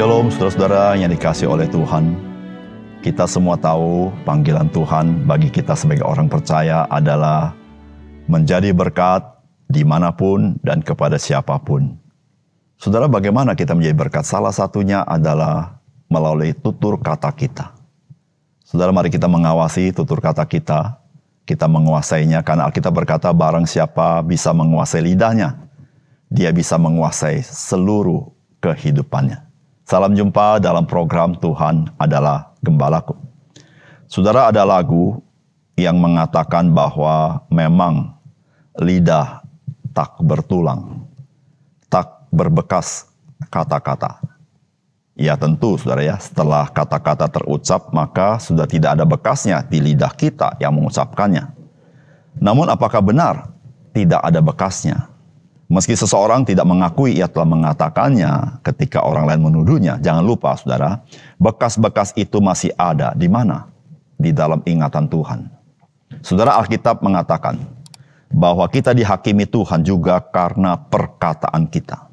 Shalom saudara-saudara yang dikasihi oleh Tuhan. Kita semua tahu panggilan Tuhan bagi kita sebagai orang percaya adalah menjadi berkat dimanapun dan kepada siapapun. Saudara, bagaimana kita menjadi berkat? Salah satunya adalah melalui tutur kata kita. Saudara, mari kita mengawasi tutur kata kita. Kita menguasainya karena Alkitab berkata barang siapa bisa menguasai lidahnya, dia bisa menguasai seluruh kehidupannya. Salam jumpa dalam program Tuhan adalah Gembalaku. Saudara, ada lagu yang mengatakan bahwa memang lidah tak bertulang, tak berbekas kata-kata. Ya tentu saudara ya, setelah kata-kata terucap maka sudah tidak ada bekasnya di lidah kita yang mengucapkannya. Namun apakah benar tidak ada bekasnya? Meski seseorang tidak mengakui ia telah mengatakannya ketika orang lain menuduhnya, jangan lupa saudara, bekas-bekas itu masih ada di mana? Di dalam ingatan Tuhan. Saudara, Alkitab mengatakan bahwa kita dihakimi Tuhan juga karena perkataan kita.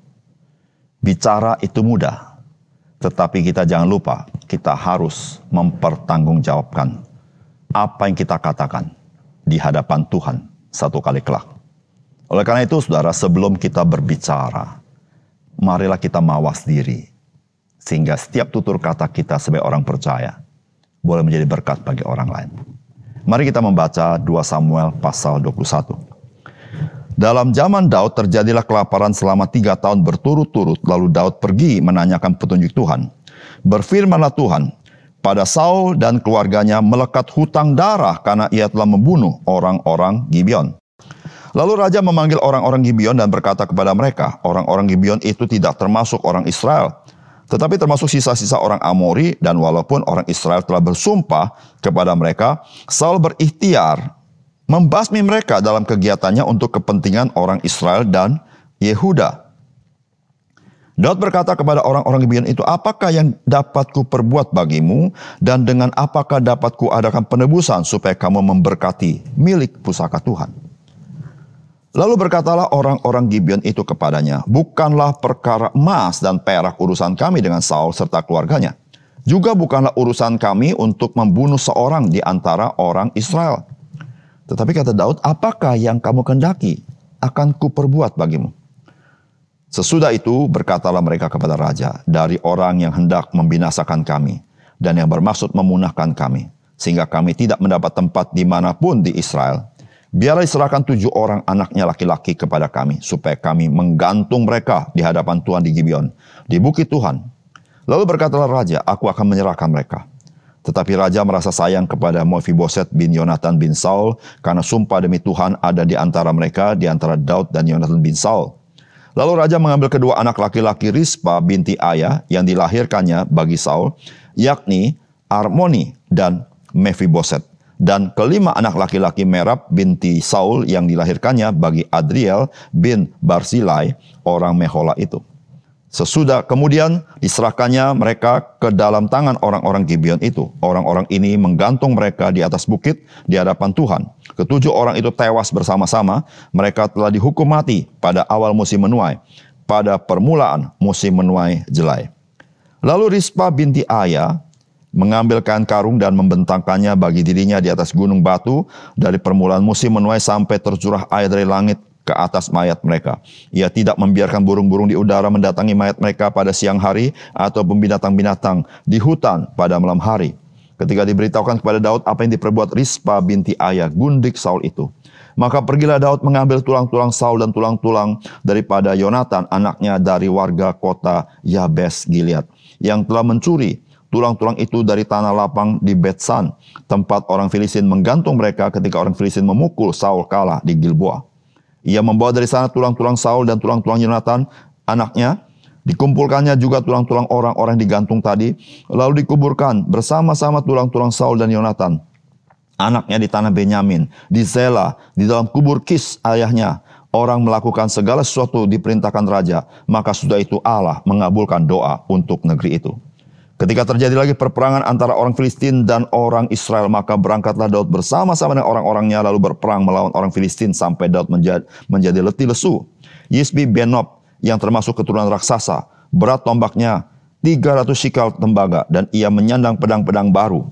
Bicara itu mudah, tetapi kita jangan lupa kita harus mempertanggungjawabkan apa yang kita katakan di hadapan Tuhan satu kali kelak. Oleh karena itu, saudara, sebelum kita berbicara, marilah kita mawas diri. Sehingga setiap tutur kata kita sebagai orang percaya boleh menjadi berkat bagi orang lain. Mari kita membaca 2 Samuel pasal 21. Dalam zaman Daud terjadilah kelaparan selama 3 tahun berturut-turut. Lalu Daud pergi menanyakan petunjuk Tuhan. Berfirmanlah Tuhan, pada Saul dan keluarganya melekat hutang darah karena ia telah membunuh orang-orang Gibeon. Lalu raja memanggil orang-orang Gibeon dan berkata kepada mereka, orang-orang Gibeon itu tidak termasuk orang Israel, tetapi termasuk sisa-sisa orang Amori, dan walaupun orang Israel telah bersumpah kepada mereka, Saul berikhtiar membasmi mereka dalam kegiatannya untuk kepentingan orang Israel dan Yehuda. Daud berkata kepada orang-orang Gibeon itu, apakah yang dapat ku perbuat bagimu, dan dengan apakah dapat ku adakan penebusan supaya kamu memberkati milik pusaka Tuhan? Lalu berkatalah orang-orang Gibeon itu kepadanya, bukanlah perkara emas dan perak urusan kami dengan Saul serta keluarganya. Juga bukanlah urusan kami untuk membunuh seorang di antara orang Israel. Tetapi kata Daud, apakah yang kamu kehendaki akan kuperbuat bagimu? Sesudah itu berkatalah mereka kepada raja, dari orang yang hendak membinasakan kami dan yang bermaksud memunahkan kami, sehingga kami tidak mendapat tempat dimanapun di Israel. Biarlah diserahkan 7 orang anaknya laki-laki kepada kami, supaya kami menggantung mereka di hadapan Tuhan di Gibeon, di bukit Tuhan. Lalu berkatalah raja, aku akan menyerahkan mereka. Tetapi raja merasa sayang kepada Mephiboset bin Yonatan bin Saul, karena sumpah demi Tuhan ada di antara mereka, di antara Daud dan Yonatan bin Saul. Lalu raja mengambil kedua anak laki-laki Rispa binti Aya yang dilahirkannya bagi Saul, yakni Armoni dan Mephiboset. Dan kelima anak laki-laki Merab binti Saul yang dilahirkannya bagi Adriel bin Barzilai orang Mehola itu. Sesudah kemudian diserahkannya mereka ke dalam tangan orang-orang Gibeon itu. Orang-orang ini menggantung mereka di atas bukit di hadapan Tuhan. Ketujuh orang itu tewas bersama-sama. Mereka telah dihukum mati pada awal musim menuai, pada permulaan musim menuai jelai. Lalu Rispa binti Aya mengambil kain karung dan membentangkannya bagi dirinya di atas gunung batu dari permulaan musim menuai sampai tercurah air dari langit ke atas mayat mereka. Ia tidak membiarkan burung-burung di udara mendatangi mayat mereka pada siang hari ataupun binatang-binatang di hutan pada malam hari. Ketika diberitahukan kepada Daud apa yang diperbuat Rispa binti Aya, gundik Saul itu, maka pergilah Daud mengambil tulang-tulang Saul dan tulang-tulang daripada Yonatan anaknya dari warga kota Yabes Gilead yang telah mencuri tulang-tulang itu dari tanah lapang di Betsan, tempat orang Filistin menggantung mereka ketika orang Filistin memukul Saul kalah di Gilboa. Ia membawa dari sana tulang-tulang Saul dan tulang-tulang Yonatan, anaknya. Dikumpulkannya juga tulang-tulang orang-orang yang digantung tadi, lalu dikuburkan bersama-sama tulang-tulang Saul dan Yonatan, anaknya di tanah Benyamin, di Zela, di dalam kubur Kis ayahnya. Orang melakukan segala sesuatu diperintahkan raja, maka sudah itu Allah mengabulkan doa untuk negeri itu. Ketika terjadi lagi perperangan antara orang Filistin dan orang Israel, maka berangkatlah Daud bersama-sama dengan orang-orangnya lalu berperang melawan orang Filistin sampai Daud menjadi letih lesu. Yisbi bin Nob yang termasuk keturunan raksasa, berat tombaknya 300 shikal tembaga, dan ia menyandang pedang-pedang baru,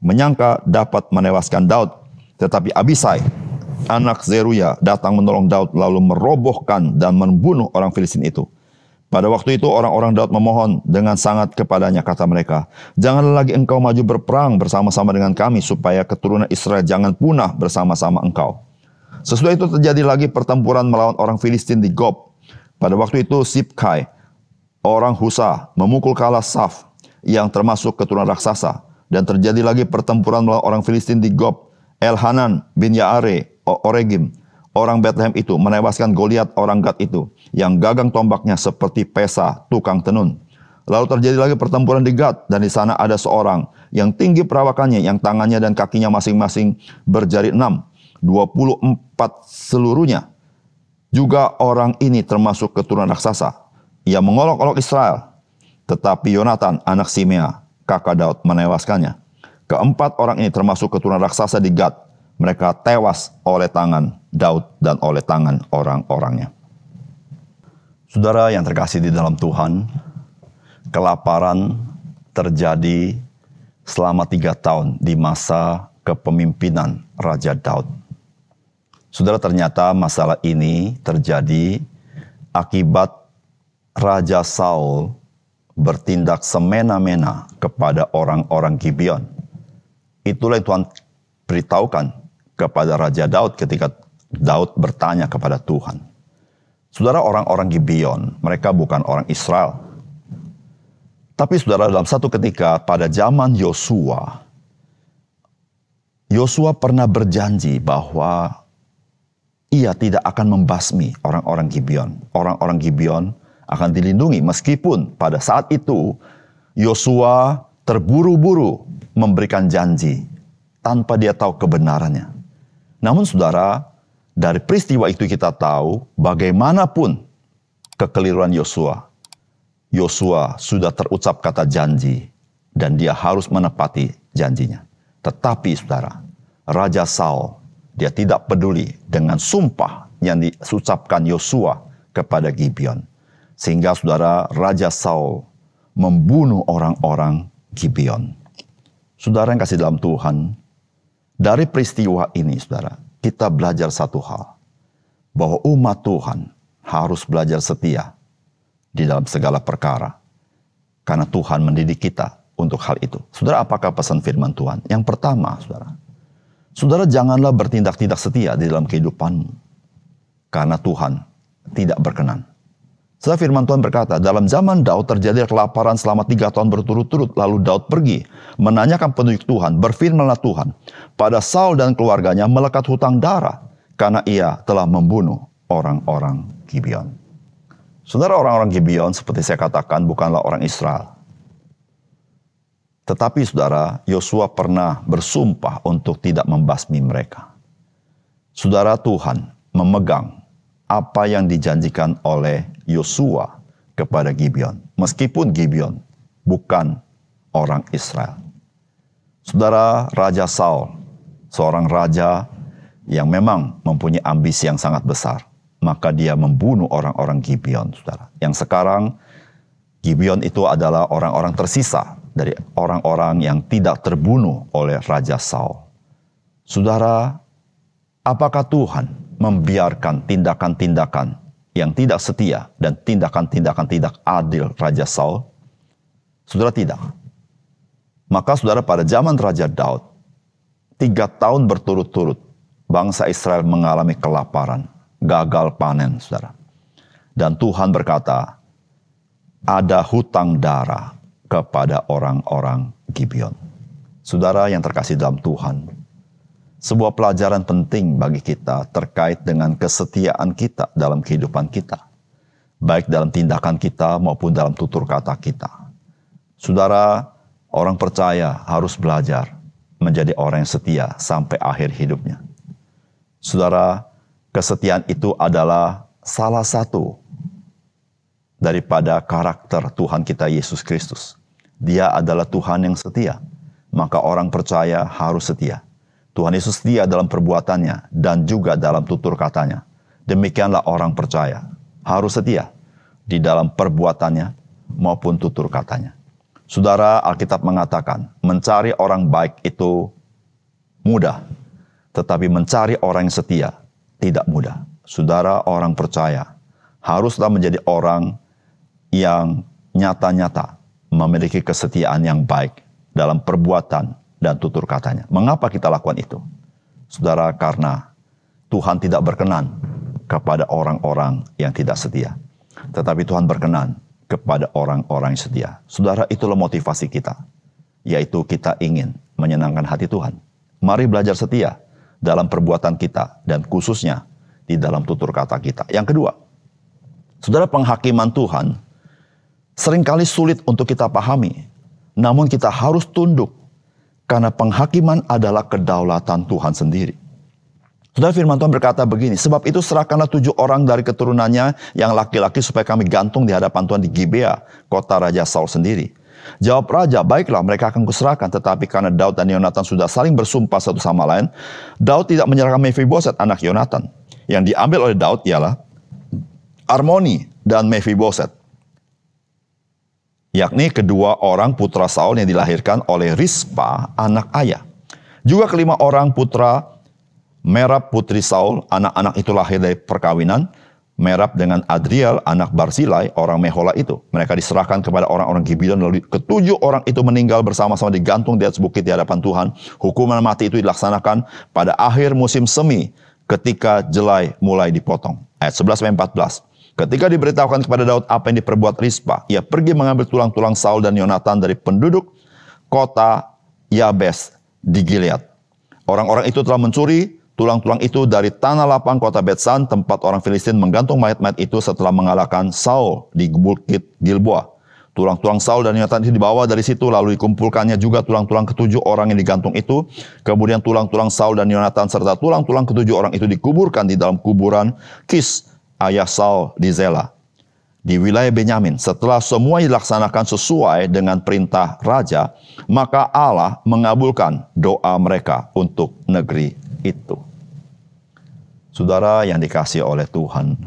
menyangka dapat menewaskan Daud. Tetapi Abisai, anak Zeruya, datang menolong Daud, lalu merobohkan dan membunuh orang Filistin itu. Pada waktu itu orang-orang Daud memohon dengan sangat kepadanya, kata mereka, "Janganlah lagi engkau maju berperang bersama-sama dengan kami, supaya keturunan Israel jangan punah bersama-sama engkau." Sesudah itu terjadi lagi pertempuran melawan orang Filistin di Gob. Pada waktu itu Sibkai, orang Husa, memukul kalah Saf, yang termasuk keturunan raksasa. Dan terjadi lagi pertempuran melawan orang Filistin di Gob. Elhanan bin Yaare, Oregim, orang Bethlehem itu menewaskan Goliat orang Gad itu, yang gagang tombaknya seperti pesa tukang tenun. Lalu terjadi lagi pertempuran di Gad, dan di sana ada seorang yang tinggi perawakannya, yang tangannya dan kakinya masing-masing berjari 6, 24 seluruhnya. Juga orang ini termasuk keturunan raksasa. Ia mengolok-olok Israel, tetapi Yonatan anak Simea, kakak Daud, menewaskannya. Keempat orang ini termasuk keturunan raksasa di Gad. Mereka tewas oleh tangan Daud dan oleh tangan orang-orangnya. Saudara yang terkasih di dalam Tuhan, kelaparan terjadi selama 3 tahun di masa kepemimpinan Raja Daud. Saudara, ternyata masalah ini terjadi akibat Raja Saul bertindak semena-mena kepada orang-orang Gibeon. Itulah yang Tuhan beritahukan kepada Raja Daud ketika Daud bertanya kepada Tuhan. Saudara, orang-orang Gibeon, mereka bukan orang Israel. Tapi saudara, dalam satu ketika pada zaman Yosua pernah berjanji bahwa ia tidak akan membasmi orang-orang Gibeon. Orang-orang Gibeon akan dilindungi, meskipun pada saat itu Yosua terburu-buru memberikan janji tanpa dia tahu kebenarannya. Namun saudara, dari peristiwa itu kita tahu bagaimanapun kekeliruan Yosua sudah terucap kata janji dan dia harus menepati janjinya. Tetapi saudara, Raja Saul, dia tidak peduli dengan sumpah yang diucapkan Yosua kepada Gibeon. Sehingga saudara, Raja Saul membunuh orang-orang Gibeon. Saudara yang kasih dalam Tuhan, dari peristiwa ini saudara, kita belajar satu hal. Bahwa umat Tuhan harus belajar setia di dalam segala perkara. Karena Tuhan mendidik kita untuk hal itu. Saudara, apakah pesan firman Tuhan? Yang pertama, saudara, janganlah bertindak tidak setia di dalam kehidupanmu. Karena Tuhan tidak berkenan. Saudara, firman Tuhan berkata, dalam zaman Daud terjadi kelaparan selama 3 tahun berturut-turut. Lalu Daud pergi menanyakan petunjuk Tuhan. Berfirmanlah Tuhan, pada Saul dan keluarganya melekat hutang darah, karena ia telah membunuh orang-orang Gibeon. Saudara, orang-orang Gibeon seperti saya katakan bukanlah orang Israel. Tetapi saudara, Yosua pernah bersumpah untuk tidak membasmi mereka. Saudara, Tuhan memegang apa yang dijanjikan oleh Yosua kepada Gibeon. Meskipun Gibeon bukan orang Israel. Saudara, Raja Saul, seorang raja yang memang mempunyai ambisi yang sangat besar. Maka dia membunuh orang-orang Gibeon, saudara. Yang sekarang Gibeon itu adalah orang-orang tersisa dari orang-orang yang tidak terbunuh oleh Raja Saul. Saudara, apakah Tuhan membiarkan tindakan-tindakan yang tidak setia dan tindakan-tindakan tidak adil Raja Saul? Saudara, tidak. Maka saudara, pada zaman Raja Daud, 3 tahun berturut-turut bangsa Israel mengalami kelaparan, gagal panen, saudara. Dan Tuhan berkata, ada hutang darah kepada orang-orang Gibeon. Saudara yang terkasih dalam Tuhan, sebuah pelajaran penting bagi kita terkait dengan kesetiaan kita dalam kehidupan kita. Baik dalam tindakan kita maupun dalam tutur kata kita. Saudara, orang percaya harus belajar menjadi orang yang setia sampai akhir hidupnya. Saudara, kesetiaan itu adalah salah satu daripada karakter Tuhan kita Yesus Kristus. Dia adalah Tuhan yang setia. Maka orang percaya harus setia. Tuhan Yesus setia dalam perbuatannya dan juga dalam tutur katanya. Demikianlah orang percaya harus setia di dalam perbuatannya maupun tutur katanya. Saudara, Alkitab mengatakan, mencari orang baik itu mudah, tetapi mencari orang yang setia tidak mudah. Saudara, orang percaya haruslah menjadi orang yang nyata-nyata memiliki kesetiaan yang baik dalam perbuatan dan tutur katanya. Mengapa kita lakukan itu? Saudara, karena Tuhan tidak berkenan kepada orang-orang yang tidak setia. Tetapi Tuhan berkenan kepada orang-orang yang setia. Saudara, itulah motivasi kita. Yaitu kita ingin menyenangkan hati Tuhan. Mari belajar setia dalam perbuatan kita dan khususnya di dalam tutur kata kita. Yang kedua, saudara, penghakiman Tuhan seringkali sulit untuk kita pahami. Namun kita harus tunduk karena penghakiman adalah kedaulatan Tuhan sendiri. Saudara, firman Tuhan berkata begini, sebab itu serahkanlah 7 orang dari keturunannya yang laki-laki supaya kami gantung di hadapan Tuhan di Gibea, kota Raja Saul sendiri. Jawab raja, baiklah mereka akan kuserahkan. Tetapi karena Daud dan Yonatan sudah saling bersumpah satu sama lain, Daud tidak menyerahkan Mephiboset anak Yonatan. Yang diambil oleh Daud ialah Armoni dan Mephiboset, yakni kedua orang putra Saul yang dilahirkan oleh Rispa anak ayah. Juga kelima orang putra Merab putri Saul, anak-anak itu lahir dari perkawinan Merab dengan Adriel anak Barzilai orang Mehola itu. Mereka diserahkan kepada orang-orang Gibeon, lalu ketujuh orang itu meninggal bersama-sama digantung di atas bukit di hadapan Tuhan. Hukuman mati itu dilaksanakan pada akhir musim semi ketika jelai mulai dipotong. Ayat 11-14. Ketika diberitahukan kepada Daud apa yang diperbuat Rispa, ia pergi mengambil tulang-tulang Saul dan Yonatan dari penduduk kota Yabes di Gilead. Orang-orang itu telah mencuri tulang-tulang itu dari tanah lapang kota Betsan, tempat orang Filistin menggantung mayat-mayat itu setelah mengalahkan Saul di bukit Gilboa. Tulang-tulang Saul dan Yonatan itu dibawa dari situ, lalu dikumpulkannya juga tulang-tulang ketujuh orang yang digantung itu. Kemudian tulang-tulang Saul dan Yonatan serta tulang-tulang ketujuh orang itu dikuburkan di dalam kuburan Kis, ayah Saul di Zela, di wilayah Benyamin. Setelah semua dilaksanakan sesuai dengan perintah raja, maka Allah mengabulkan doa mereka untuk negeri itu. Saudara yang dikasihi oleh Tuhan,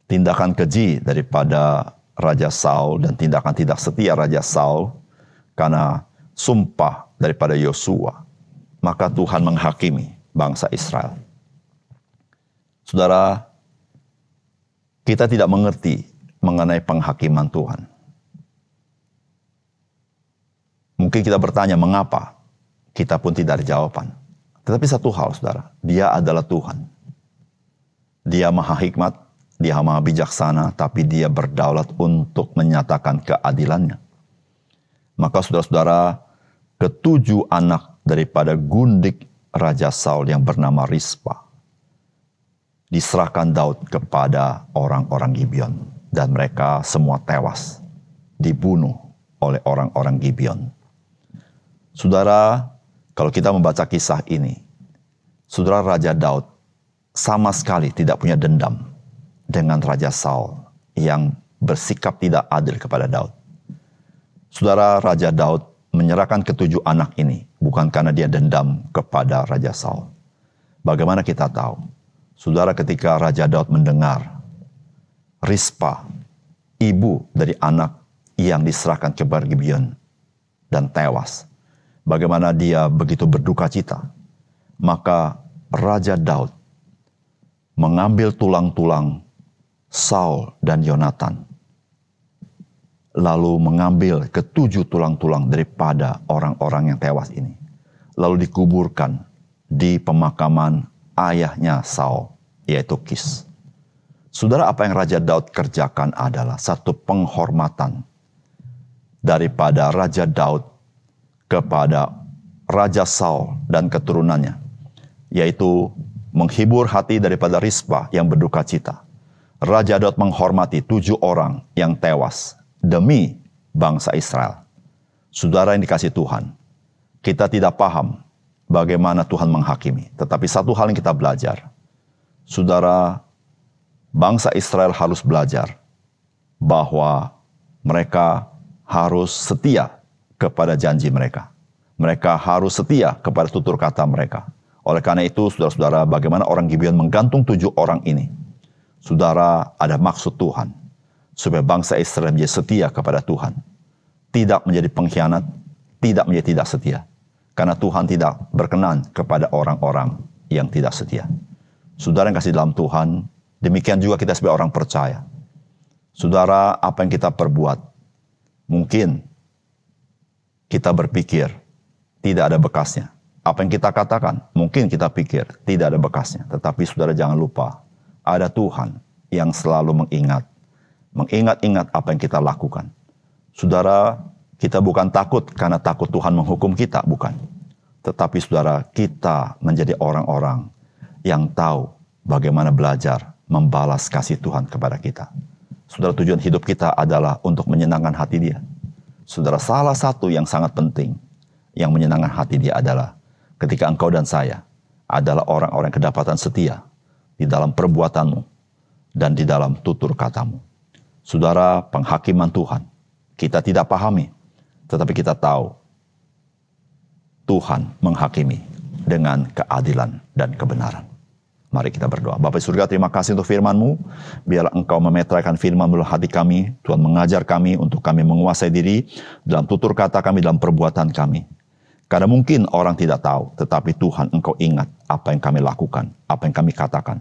tindakan keji daripada Raja Saul dan tindakan tidak setia Raja Saul karena sumpah daripada Yosua, maka Tuhan menghakimi bangsa Israel. Saudara, kita tidak mengerti mengenai penghakiman Tuhan. Mungkin kita bertanya mengapa, kita pun tidak ada jawaban. Tetapi satu hal, saudara, Dia adalah Tuhan. Dia maha hikmat, Dia maha bijaksana, tapi Dia berdaulat untuk menyatakan keadilannya. Maka saudara-saudara, ketujuh anak daripada gundik Raja Saul yang bernama Rispa diserahkan Daud kepada orang-orang Gibeon, dan mereka semua tewas, dibunuh oleh orang-orang Gibeon. Saudara, kalau kita membaca kisah ini, saudara, Raja Daud sama sekali tidak punya dendam dengan Raja Saul yang bersikap tidak adil kepada Daud. Saudara, Raja Daud menyerahkan ketujuh anak ini bukan karena dia dendam kepada Raja Saul. Bagaimana kita tahu? Saudara, ketika Raja Daud mendengar Rispa, ibu dari anak yang diserahkan ke Gibeon dan tewas, bagaimana dia begitu berduka cita, maka Raja Daud mengambil tulang-tulang Saul dan Yonatan, lalu mengambil ketujuh tulang-tulang daripada orang-orang yang tewas ini, lalu dikuburkan di pemakaman ayahnya Saul, yaitu Kis. Saudara, apa yang Raja Daud kerjakan adalah satu penghormatan daripada Raja Daud kepada Raja Saul dan keturunannya, yaitu menghibur hati daripada Rispa yang berduka cita. Raja Daud menghormati 7 orang yang tewas demi bangsa Israel. Saudara yang dikasihi Tuhan, kita tidak paham bagaimana Tuhan menghakimi, tetapi satu hal yang kita belajar, saudara, bangsa Israel harus belajar bahwa mereka harus setia kepada janji mereka. Mereka harus setia kepada tutur kata mereka. Oleh karena itu, saudara-saudara, bagaimana orang Gibeon menggantung 7 orang ini? Saudara, ada maksud Tuhan. supaya bangsa Israel menjadi setia kepada Tuhan. Tidak menjadi pengkhianat, tidak menjadi tidak setia. Karena Tuhan tidak berkenan kepada orang-orang yang tidak setia. Saudara yang kasih dalam Tuhan, demikian juga kita sebagai orang percaya. Saudara, apa yang kita perbuat, mungkin kita berpikir tidak ada bekasnya. Apa yang kita katakan, mungkin kita pikir tidak ada bekasnya. Tetapi saudara jangan lupa, ada Tuhan yang selalu mengingat apa yang kita lakukan. Saudara, kita bukan takut karena takut Tuhan menghukum kita, bukan. Tetapi saudara, kita menjadi orang-orang yang tahu bagaimana belajar membalas kasih Tuhan kepada kita. Saudara, tujuan hidup kita adalah untuk menyenangkan hati Dia. Saudara, salah satu yang sangat penting yang menyenangkan hati Dia adalah ketika engkau dan saya adalah orang-orang yang kedapatan setia di dalam perbuatanmu dan di dalam tutur katamu. Saudara, penghakiman Tuhan kita tidak pahami, tetapi kita tahu Tuhan menghakimi dengan keadilan dan kebenaran. Mari kita berdoa. Bapa di surga, terima kasih untuk firman-Mu. Biarlah Engkau memetraikan firman dalam hati kami. Tuhan mengajar kami untuk kami menguasai diri dalam tutur kata kami, dalam perbuatan kami. Karena mungkin orang tidak tahu, tetapi Tuhan Engkau ingat apa yang kami lakukan, apa yang kami katakan.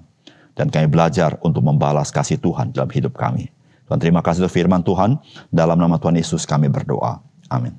Dan kami belajar untuk membalas kasih Tuhan dalam hidup kami. Tuhan, terima kasih untuk firman Tuhan. Dalam nama Tuhan Yesus kami berdoa. Amin.